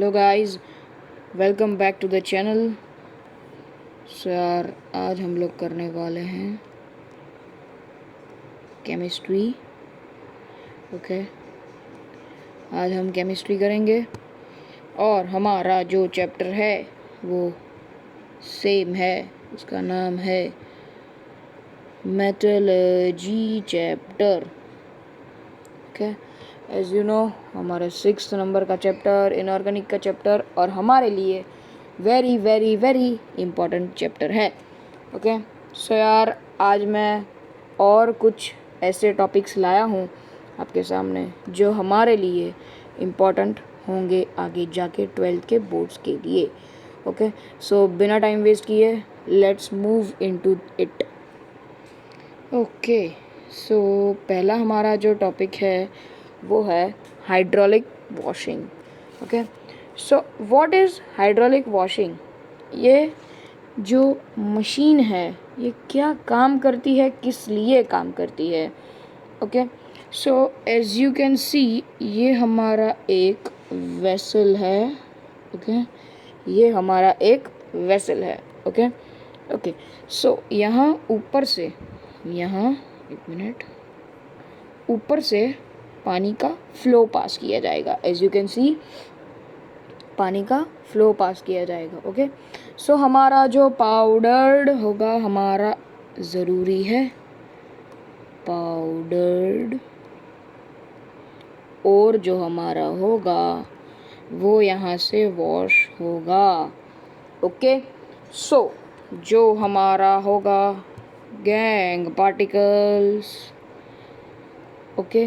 Hello guys, welcome back to the channel. So यार, आज हम लोग करने वाले हैं केमिस्ट्री। ओके, आज हम केमिस्ट्री करेंगे और हमारा जो चैप्टर है वो सेम है। उसका नाम है metallurgy chapter. Okay, as you know, हमारे 6th नंबर का चैप्टर, इनऑर्गेनिक का चैप्टर, और हमारे लिए very very very important chapter है। ओके, सो यार, आज मैं और कुछ ऐसे टॉपिक्स लाया हूँ आपके सामने जो हमारे लिए इम्पॉर्टेंट होंगे आगे जाके 12th के बोर्ड्स के लिए। ओके, सो बिना टाइम वेस्ट किए let's move into it. Okay, so पहला हमारा जो टॉपिक है वो है hydraulic washing. Okay, so what is hydraulic washing? ये जो मशीन है ये क्या काम करती है, किस लिए काम करती है? Okay, so as you can see, ये हमारा एक वेसल है। ओके, ये हमारा एक वेसल है। ओके ओके, सो यहाँ ऊपर से, यहाँ एक मिनट, ऊपर से पानी का फ्लो पास किया जाएगा। एज यू कैन सी, पानी का फ्लो पास किया जाएगा। ओके, सो हमारा जो पाउडर्ड होगा, हमारा ज़रूरी है पाउडर्ड, और जो हमारा होगा वो यहाँ से वॉश होगा। ओके, सो जो हमारा होगा गैंग पार्टिकल्स। ओके,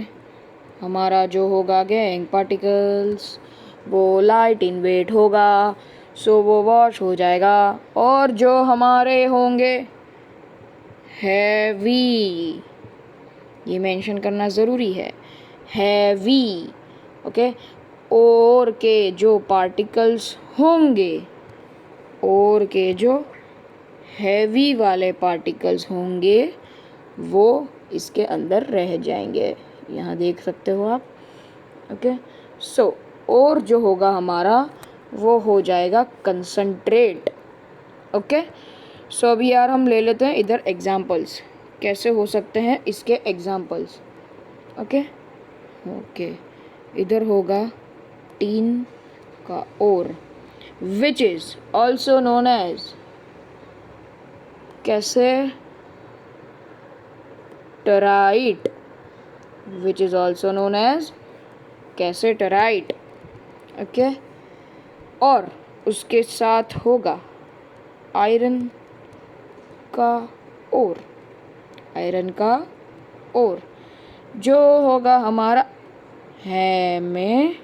हमारा जो होगा गैंग पार्टिकल्स वो लाइट इन वेट होगा, सो वो वॉश हो जाएगा। और जो हमारे होंगे हैवी, ये मेंशन करना ज़रूरी है, हैवी। ओके, और के जो पार्टिकल्स होंगे, और के जो हैवी वाले पार्टिकल्स होंगे वो इसके अंदर रह जाएंगे। यहाँ देख सकते हो आप। ओके, सो और जो होगा हमारा वो हो जाएगा कंसंट्रेट। ओके, सो अभी यार हम ले लेते हैं इधर एग्जांपल्स, कैसे हो सकते हैं इसके एग्जांपल्स। ओके ओके, इधर होगा टीन का ore, which is also known as cassiterite, which is also known as cassiterite. Okay, और उसके साथ होगा आयरन का ओर, आयरन का ओर, जो होगा हमारा हेमेटाइट।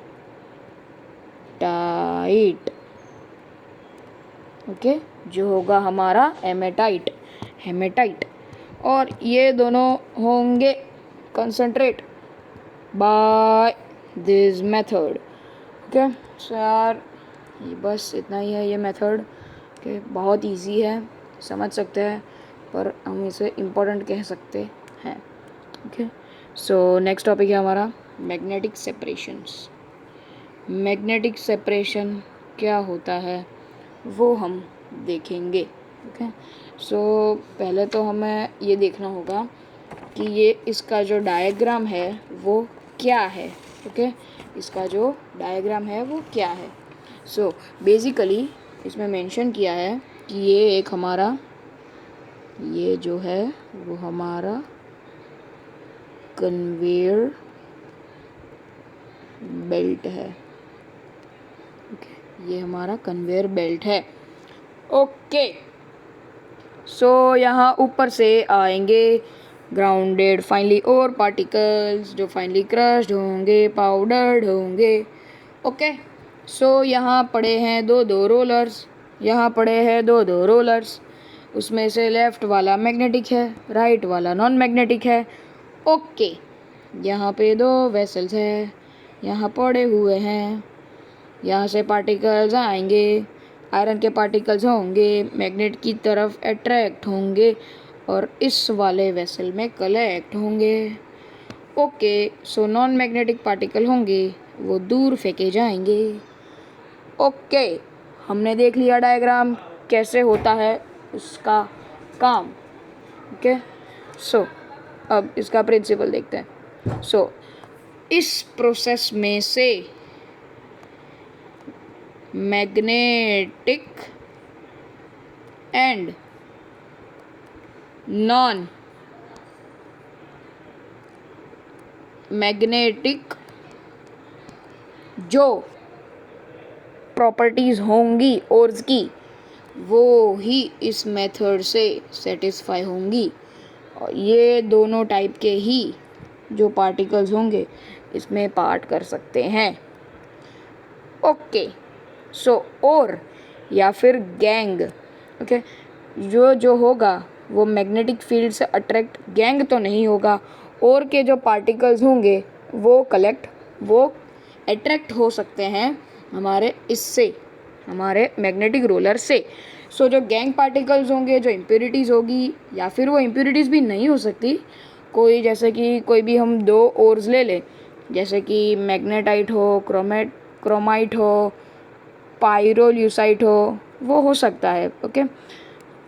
ओके, जो होगा हमारा हेमेटाइट, हेमेटाइट। और ये दोनों होंगे concentrate by this method. Okay, so यार ये बस इतना ही है, ये मेथड के बहुत इजी है, समझ सकते हैं, पर हम इसे इम्पोर्टेंट कह सकते हैं। ओके, सो नेक्स्ट टॉपिक है हमारा मैग्नेटिक सेपरेशंस। मैग्नेटिक सेपरेशन क्या होता है वो हम देखेंगे। ओके, सो पहले तो हमें ये देखना होगा कि ये इसका जो डायग्राम है वो क्या है। ओके, इसका जो डायग्राम है वो क्या है? सो बेसिकली इसमें मेंशन किया है कि ये एक हमारा, ये जो है वो हमारा कन्वेयर बेल्ट है। ओके, ये हमारा कन्वेयर बेल्ट है। ओके, सो यहाँ ऊपर से आएंगे ग्राउंडेड फाइनली और पार्टिकल्स जो फाइनली क्रश्ड होंगे, पाउडर्ड होंगे। ओके, सो यहाँ पड़े हैं दो दो रोलर्स, यहाँ पड़े हैं दो दो रोलर्स, उसमें से लेफ़्ट वाला मैग्नेटिक है, राइट वाला नॉन मैग्नेटिक है। ओके, यहाँ पे दो वेसल्स हैं, यहाँ पड़े हुए हैं, यहाँ से पार्टिकल्स आएंगे, आयरन के पार्टिकल्स होंगे, मैग्नेट की तरफ अट्रैक्ट होंगे और इस वाले वेसल में कलेक्ट होंगे। Okay, so non magnetic particle होंगे वो दूर फेंके जाएंगे। ओके, हमने देख लिया डायग्राम कैसे होता है उसका काम। ओके, सो अब इसका प्रिंसिपल देखते हैं। सो इस प्रोसेस में से मैग्नेटिक एंड नॉन मैग्नेटिक जो प्रॉपर्टीज होंगी ओर्स की, वो ही इस मेथड से सेटिस्फाई होंगी। और ये दोनों टाइप के ही जो पार्टिकल्स होंगे इसमें पार्ट कर सकते हैं। ओके, सो और या फिर गैंग, ओके, जो होगा वो मैग्नेटिक फील्ड से अट्रैक्ट, गैंग तो नहीं होगा। और के जो पार्टिकल्स होंगे वो अट्रैक्ट हो सकते हैं हमारे मैग्नेटिक रोलर से। सो जो गैंग पार्टिकल्स होंगे, जो इम्प्योरिटीज़ होगी, या फिर वो इम्प्योरिटीज़ भी नहीं हो सकती, जैसे कि कोई भी हम दो ओर्स ले लें, जैसे कि मैग्नेटाइट हो, क्रोमाइट हो, पायरोल्यूसाइट वो हो सकता है। ओके,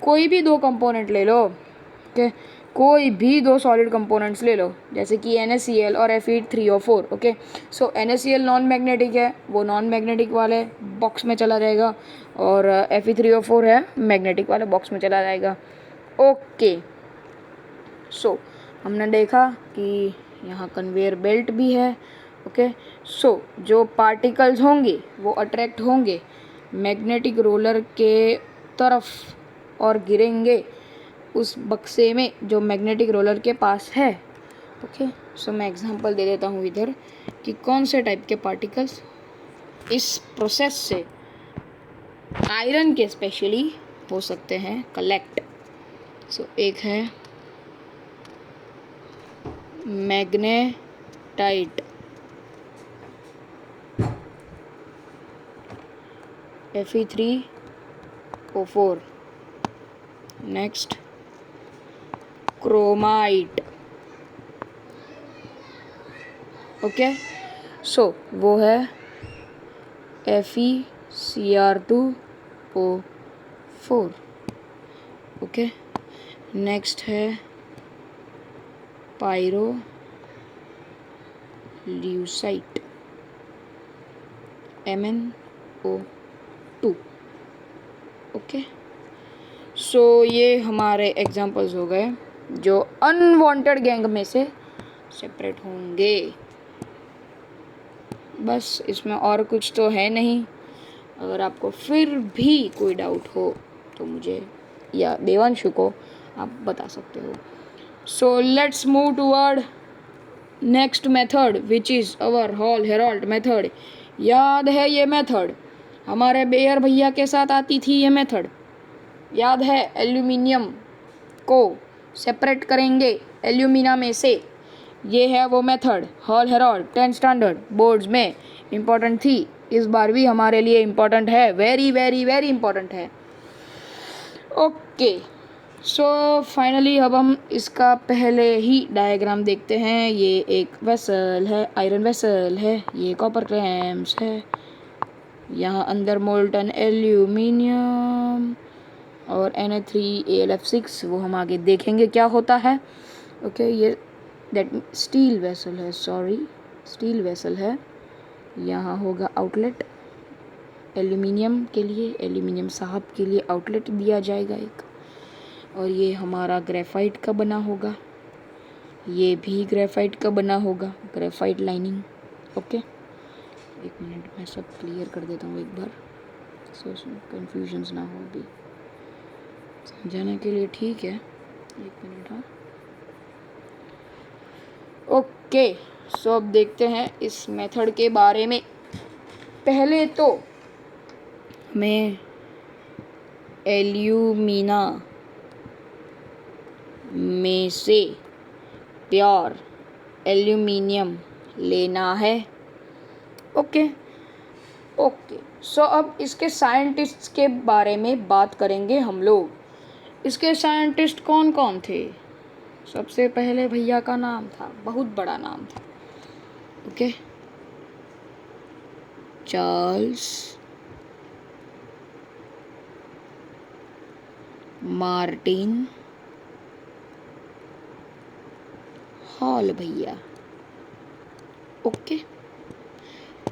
कोई भी दो कंपोनेंट ले लो। ओके, कोई भी दो सॉलिड कंपोनेंट्स ले लो, जैसे कि NaCl और Fe3O4। ओके, सो NaCl नॉन मैग्नेटिक है, वो नॉन मैग्नेटिक वाले बॉक्स में चला जाएगा, और Fe3O4 है मैग्नेटिक वाले बॉक्स में चला जाएगा। ओके, सो हमने देखा कि यहाँ कन्वेयर बेल्ट भी है। ओके, सो जो पार्टिकल्स होंगे वो अट्रैक्ट होंगे मैग्नेटिक रोलर के तरफ और गिरेंगे उस बक्से में जो मैग्नेटिक रोलर के पास है। ओके, सो मैं एग्जांपल दे देता हूँ इधर कि कौन से टाइप के पार्टिकल्स इस प्रोसेस से आयरन के स्पेशली हो सकते हैं कलेक्ट। सो एक है magnetite, Fe3O4। Next chromite. Okay, so वो है FeCr2O4। ओके, नेक्स्ट है पायरोल्यूसाइट, MnO2। ओके, सो ये हमारे एग्जांपल्स हो गए जो अनवांटेड गैंग में से सेपरेट होंगे। बस, इसमें और कुछ तो है नहीं। अगर आपको फिर भी कोई डाउट हो तो मुझे या देवांशु को आप बता सकते हो। So let's move toward next method which is our hall Herald method. याद है ये मेथड हमारे बेयर भैया के साथ आती थी। ये मेथड याद है, एल्यूमिनियम को सेपरेट करेंगे एल्यूमिना में से। ये है वो method, hall Herald 10 standard boards में इम्पॉर्टेंट थी, इस बार भी हमारे लिए इम्पॉर्टेंट है, वेरी वेरी वेरी इम्पॉर्टेंट है। ओके, सो फाइनली अब हम इसका पहले ही डायग्राम देखते हैं। ये एक वेसल है, आयरन वेसल है, ये कॉपर क्लैम्प्स है, यहाँ अंदर मोल्टन एल्यूमिनियम और Na3AlF6, वो हम आगे देखेंगे क्या होता है। ओके, ये दैट स्टील वेसल है, स्टील वेसल है। यहाँ होगा आउटलेट एल्यूमिनियम के लिए, एल्यूमिनियम साहब के लिए आउटलेट दिया जाएगा एक। और ये हमारा ग्रेफाइट का बना होगा, ये भी ग्रेफाइट का बना होगा, ग्रेफाइट लाइनिंग। ओके, एक मिनट मैं सब क्लियर कर देता हूँ एक बार, सो कन्फ्यूजन्स ना हो। अभी समझाने के लिए ठीक है, एक मिनट। हाँ, ओके, सो अब देखते हैं इस मेथड के बारे में। पहले तो हमें एल्यूमिना में से प्योर एल्यूमिनियम लेना है। ओके, सो अब इसके साइंटिस्ट्स के बारे में बात करेंगे हम लोग। इसके साइंटिस्ट कौन कौन थे? सबसे पहले भैया का नाम था, बहुत बड़ा नाम था। ओके, चार्ल्स मार्टिन हॉल भैया। ओके।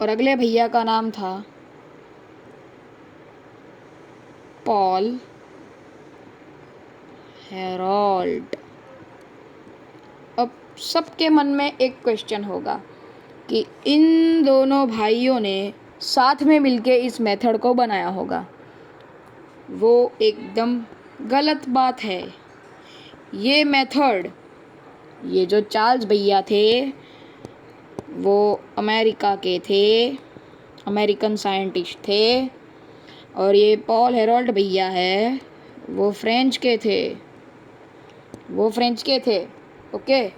और अगले भैया का नाम था पॉल हेरोल्ड। अब सबके मन में एक क्वेश्चन होगा कि इन दोनों भाइयों ने साथ में मिलके इस मेथड को बनाया होगा। वो एकदम गलत बात है। ये मेथड, ये जो चार्ल्स भैया थे वो अमेरिका के थे, अमेरिकन साइंटिस्ट थे, और ये पॉल हेरोल्ड भैया है वो फ्रेंच के थे, वो फ्रेंच के थे। ओके,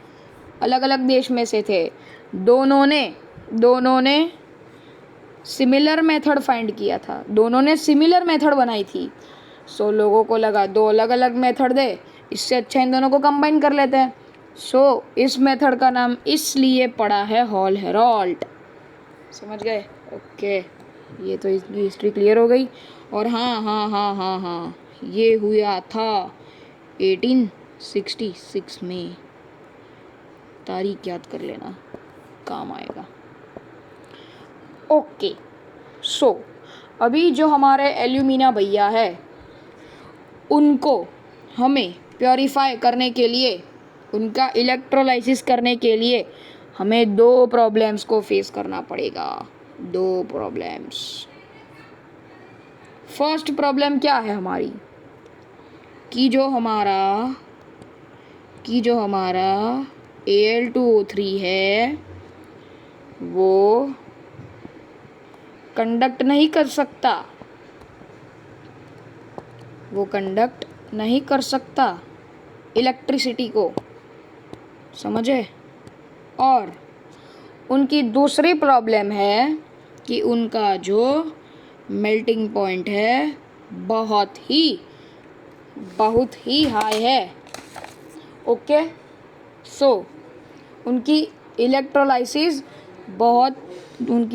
अलग अलग देश में से थे। दोनों ने सिमिलर मेथड फाइंड किया था, दोनों ने सिमिलर मेथड बनाई थी। सो लोगों को लगा दो अलग अलग मेथड दे, इससे अच्छा इन दोनों को कंबाइन कर लेते हैं। सो इस मेथड का नाम इसलिए पड़ा है हॉल हेरोल्ड। समझ गए? ओके, ये तो इसकी हिस्ट्री क्लियर हो गई। और हाँ, ये हुआ था 1866 में। तारीख याद कर लेना, काम आएगा। ओके, सो अभी जो हमारे एल्यूमिना भैया है उनको हमें प्योरीफाई करने के लिए, उनका इलेक्ट्रोलाइसिस करने के लिए हमें दो प्रॉब्लम्स को फेस करना पड़ेगा। दो प्रॉब्लम्स। फर्स्ट प्रॉब्लम क्या है हमारी कि जो हमारा Al2O3 है वो कंडक्ट नहीं कर सकता, वो कंडक्ट नहीं कर सकता इलेक्ट्रिसिटी को। समझे? और उनकी दूसरी प्रॉब्लम है कि उनका जो मेल्टिंग पॉइंट है बहुत ही हाई है। ओके, सो उनकी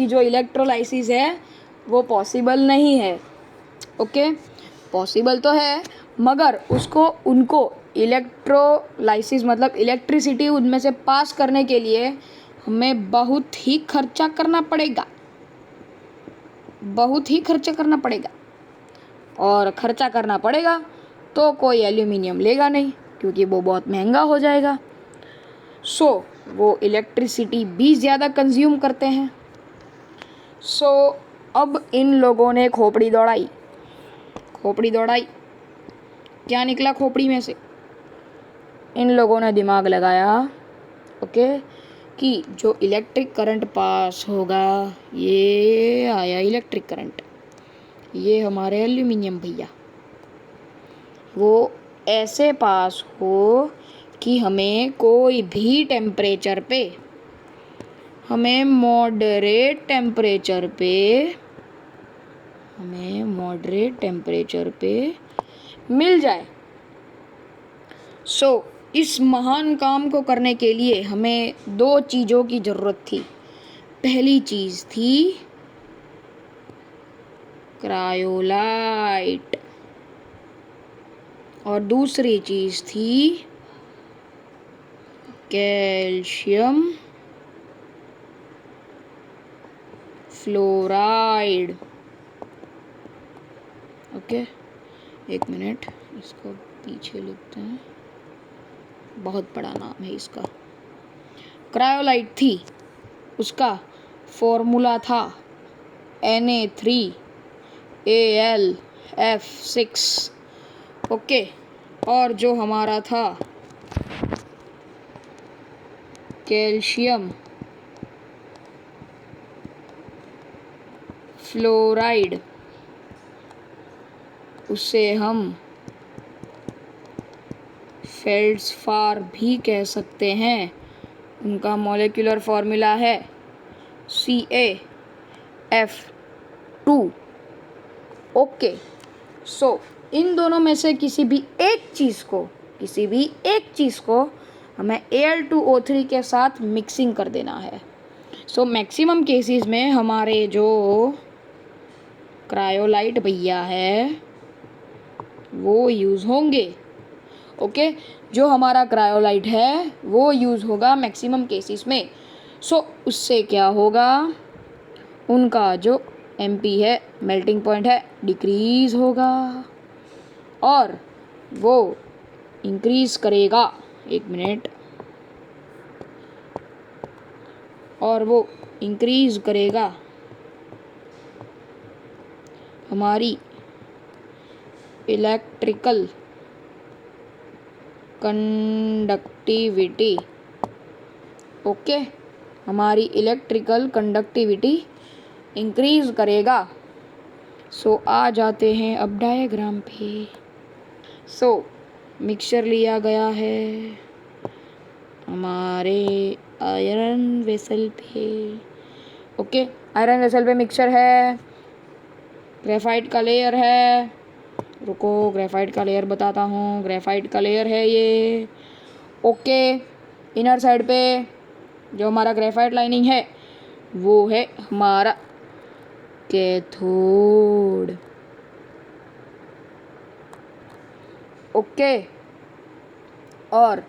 जो इलेक्ट्रोलाइसिस है वो पॉसिबल नहीं है। ओके, पॉसिबल तो है मगर उनको इलेक्ट्रोलाइसिस मतलब इलेक्ट्रिसिटी उनमें से पास करने के लिए हमें बहुत ही खर्चा करना पड़ेगा, और खर्चा करना पड़ेगा तो कोई एल्यूमिनियम लेगा नहीं क्योंकि वो बहुत महंगा हो जाएगा। सो वो इलेक्ट्रिसिटी भी ज़्यादा कंज्यूम करते हैं। सो अब इन लोगों ने खोपड़ी दौड़ाई। क्या निकला खोपड़ी में से? इन लोगों ने दिमाग लगाया, ओके, कि जो इलेक्ट्रिक करंट पास होगा, ये आया इलेक्ट्रिक करंट, ये हमारे एल्यूमिनियम भैया, वो ऐसे पास हो कि हमें कोई भी टेम्परेचर पे, हमें मॉडरेट टेम्परेचर पे मिल जाए। सो इस महान काम को करने के लिए हमें दो चीज़ों की ज़रूरत थी। पहली चीज़ थी क्रायोलाइट और दूसरी चीज़ थी कैल्शियम फ्लोराइड। ओके, एक मिनट, इसको पीछे लिखते हैं, बहुत बड़ा नाम है इसका। क्रायोलाइट थी, उसका फॉर्मूला था Na3Al(F6). ओके, और जो हमारा था कैल्शियम फ्लोराइड, उसे हम फेल्ड्स्पार भी कह सकते हैं। उनका मॉलिक्यूलर फॉर्मूला है CaF2। ओके, सो इन दोनों में से किसी भी एक चीज़ को हमें Al2O3 के साथ मिक्सिंग कर देना है। सो मैक्सिमम केसेस में हमारे जो क्रायोलाइट भैया है वो यूज़ होंगे। ओके, जो हमारा क्रायोलाइट है वो यूज़ होगा मैक्सिमम केसेस में। सो उससे क्या होगा, उनका जो एमपी है, मेल्टिंग पॉइंट है, डिक्रीज़ होगा और वो इंक्रीज़ करेगा, एक मिनट, और वो इंक्रीज़ करेगा हमारी इलेक्ट्रिकल कंडक्टिविटी। ओके, हमारी इलेक्ट्रिकल कंडक्टिविटी इंक्रीज़ करेगा। सो आ जाते हैं अब डायग्राम पे। सो मिक्सचर लिया गया है हमारे आयरन वेसल पे। ओके, आयरन वेसल पे मिक्सचर है, ग्रेफाइट का लेयर है। रुको, ग्रेफाइट का लेयर बताता हूँ, ग्रेफाइट का लेयर है ये। ओके, इनर साइड पे जो हमारा ग्रेफाइट लाइनिंग है वो है हमारा कैथोड। ओके, और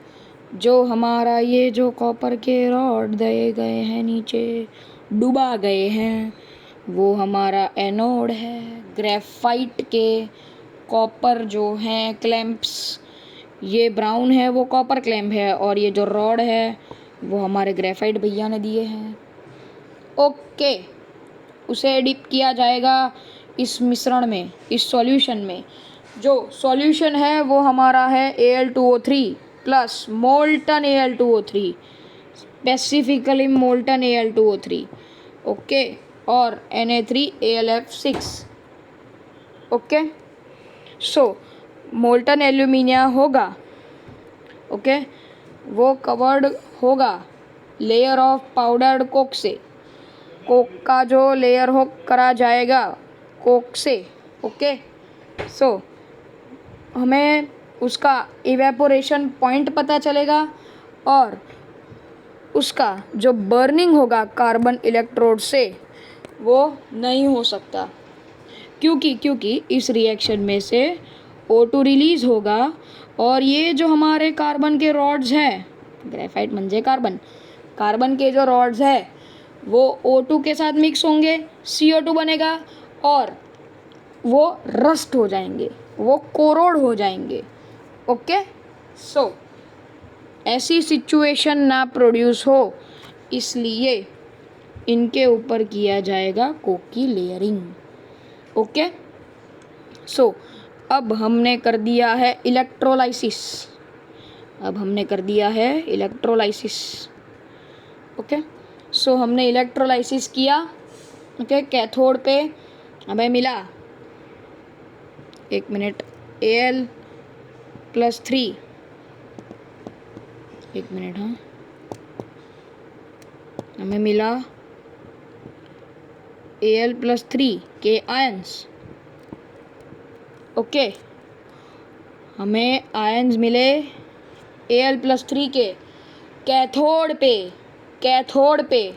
जो हमारा ये जो कॉपर के रॉड दिए गए हैं नीचे डुबा गए हैं वो हमारा एनोड है। ग्रेफाइट के कॉपर जो हैं क्लैंप्स, ये ब्राउन है वो कॉपर क्लैंप है, और ये जो रॉड है वो हमारे ग्रेफाइट भैया ने दिए हैं। ओके, उसे डिप किया जाएगा इस मिश्रण में, इस सॉल्यूशन में। जो सॉल्यूशन है वो हमारा है Al2O3 plus molten Al2O3, specifically molten Al2O3। Okay, और Na3AlF6। ओके, सो मोल्टन एल्यूमिनियम होगा, ओके, वो कवर्ड होगा लेयर ऑफ पाउडर्ड कोक से। कोक का जो लेयर हो करा जाएगा कोक से। ओके, सो हमें उसका इवेपोरेशन पॉइंट पता चलेगा और उसका जो बर्निंग होगा कार्बन इलेक्ट्रोड से वो नहीं हो सकता, क्योंकि इस रिएक्शन में से O2 रिलीज़ होगा और ये जो हमारे कार्बन के रॉड्स हैं, ग्रेफाइट म्हणजे कार्बन, कार्बन के जो रॉड्स है वो O2 के साथ मिक्स होंगे, CO2 बनेगा और वो रस्ट हो जाएंगे, वो कोरोड हो जाएंगे। ओके, सो ऐसी सिचुएशन ना प्रोड्यूस हो, इसलिए इनके ऊपर किया जाएगा कोक की लेयरिंग। ओके, सो अब हमने कर दिया है इलेक्ट्रोलाइसिस। ओके, सो हमने इलेक्ट्रोलाइसिस किया। ओके, कैथोड पे हमें मिला, एक मिनट, Al+3, एक मिनट, हाँ, हमें मिला Al+3 के आयंस। ओके, हमें आयंस मिले Al+3 के कैथोड पे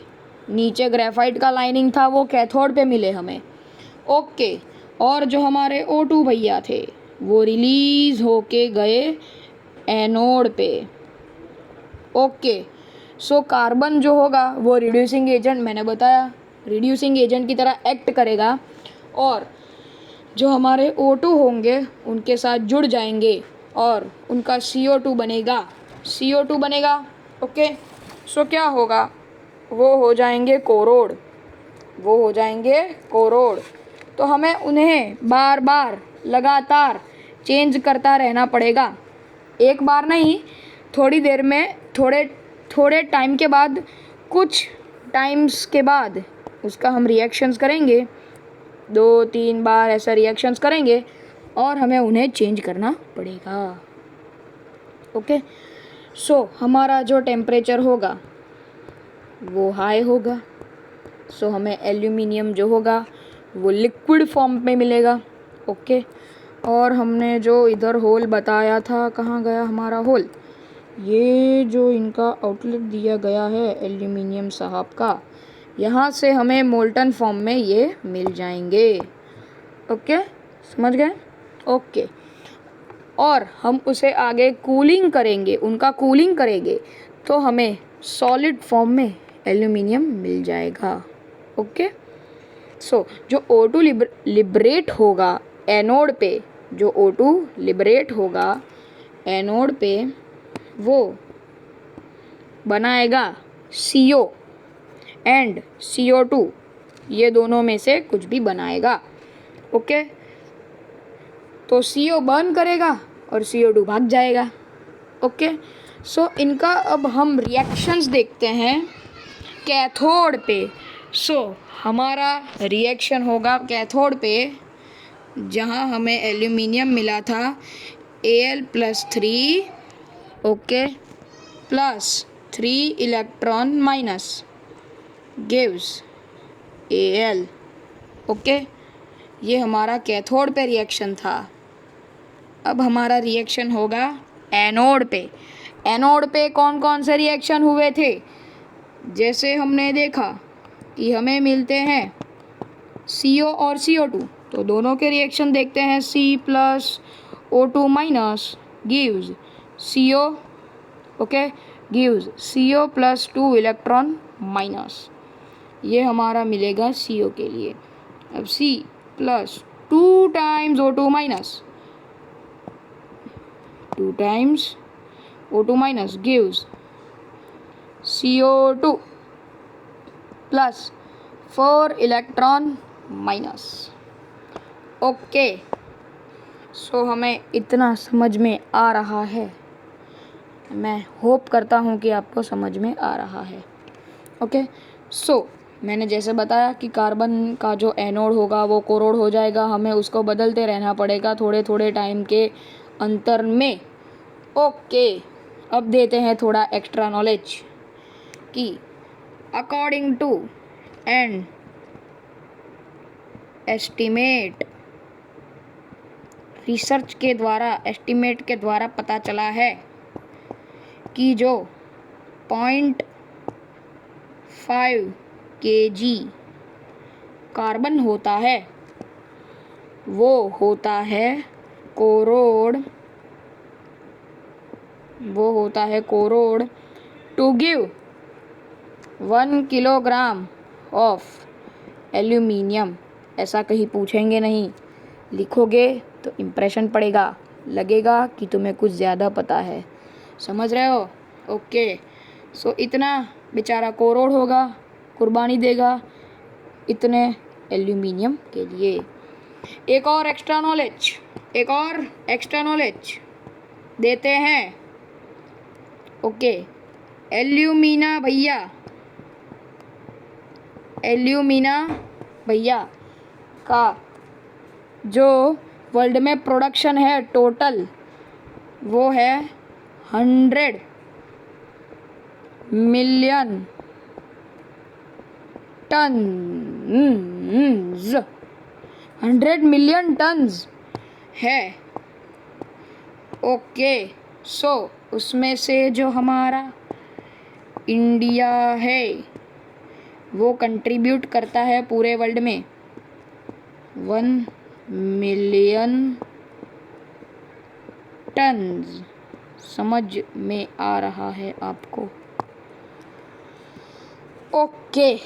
नीचे ग्रेफाइट का लाइनिंग था वो कैथोड पे मिले हमें। ओके, और जो हमारे O2 भैया थे वो रिलीज़ होके गए एनोड पे। ओके, सो कार्बन जो होगा वो रिड्यूसिंग एजेंट, मैंने बताया रिड्यूसिंग एजेंट की तरह एक्ट करेगा और जो हमारे O2 होंगे उनके साथ जुड़ जाएंगे और उनका CO2 बनेगा। ओके, सो क्या होगा, वो हो जाएंगे कोरोड। तो हमें उन्हें बार बार लगातार चेंज करता रहना पड़ेगा, एक बार नहीं, थोड़ी देर में, थोड़े टाइम के बाद, कुछ टाइम्स के बाद उसका हम रिएक्शंस करेंगे, 2-3 बार ऐसा रिएक्शंस करेंगे और हमें उन्हें चेंज करना पड़ेगा। ओके, सो हमारा जो टेम्परेचर होगा वो हाई होगा, सो हमें एल्यूमिनियम जो होगा वो लिक्विड फॉर्म में मिलेगा। ओके, और हमने जो इधर होल बताया था, कहाँ गया हमारा होल, ये जो इनका आउटलेट दिया गया है एल्यूमिनियम साहब का, यहाँ से हमें मोल्टन फॉर्म में ये मिल जाएंगे। ओके, समझ गए? ओके, और हम उसे आगे कूलिंग करेंगे, उनका कूलिंग करेंगे, तो हमें सॉलिड फॉर्म में एल्यूमिनियम मिल जाएगा। ओके, सो जो O2 लिबरेट होगा एनोड पे, जो O2 लिबरेट होगा एनोड पे, वो बनाएगा CO एंड CO2, ये दोनों में से कुछ भी बनाएगा। ओके, तो CO बर्न करेगा और CO2 भाग जाएगा। ओके, सो इनका अब हम रिएक्शंस देखते हैं कैथोड पे। सो हमारा रिएक्शन होगा कैथोड पे, जहाँ हमें एल्यूमिनियम मिला था Al+3, okay, +3 electron minus gives Al। Okay, ये हमारा कैथोड पे रिएक्शन था। अब हमारा रिएक्शन होगा एनोड पे। एनोड पे कौन कौन से रिएक्शन हुए थे? जैसे हमने देखा कि हमें मिलते हैं CO और CO2, तो दोनों के रिएक्शन देखते हैं। C+O2- gives CO, okay, gives CO+2 electron minus, ये हमारा मिलेगा CO के लिए। अब C+2 times O2- gives CO2 +4 electron minus. Okay, so हमें इतना समझ में आ रहा है। मैं होप करता हूँ कि आपको समझ में आ रहा है। ओके, सो मैंने जैसे बताया कि कार्बन का जो एनोड होगा वो कोरोड हो जाएगा, हमें उसको बदलते रहना पड़ेगा थोड़े थोड़े टाइम के अंतर में। ओके, अब देते हैं थोड़ा एक्स्ट्रा नॉलेज कि according to and estimate, research के द्वारा, एस्टीमेट के द्वारा पता चला है कि जो 0.5 kg कार्बन होता है वो होता है कोरोड, to give 1 kilogram of aluminium. ऐसा कहीं पूछेंगे नहीं, लिखोगे तो इम्प्रेशन पड़ेगा, लगेगा कि तुम्हें कुछ ज़्यादा पता है। समझ रहे हो? ओके, सो इतना बेचारा कोरोड होगा, कुर्बानी देगा इतने एल्यूमिनियम के लिए। एक और एक्स्ट्रा नॉलेज देते हैं। ओके, एल्यूमिना भैया का जो वर्ल्ड में प्रोडक्शन है टोटल, वो है 100 मिलियन टन्स। 100 मिलियन टन्स है। ओके, सो उसमें से जो हमारा इंडिया है वो कंट्रीब्यूट करता है पूरे वर्ल्ड में 1 मिलियन टन्स। समझ में आ रहा है आपको? ओके।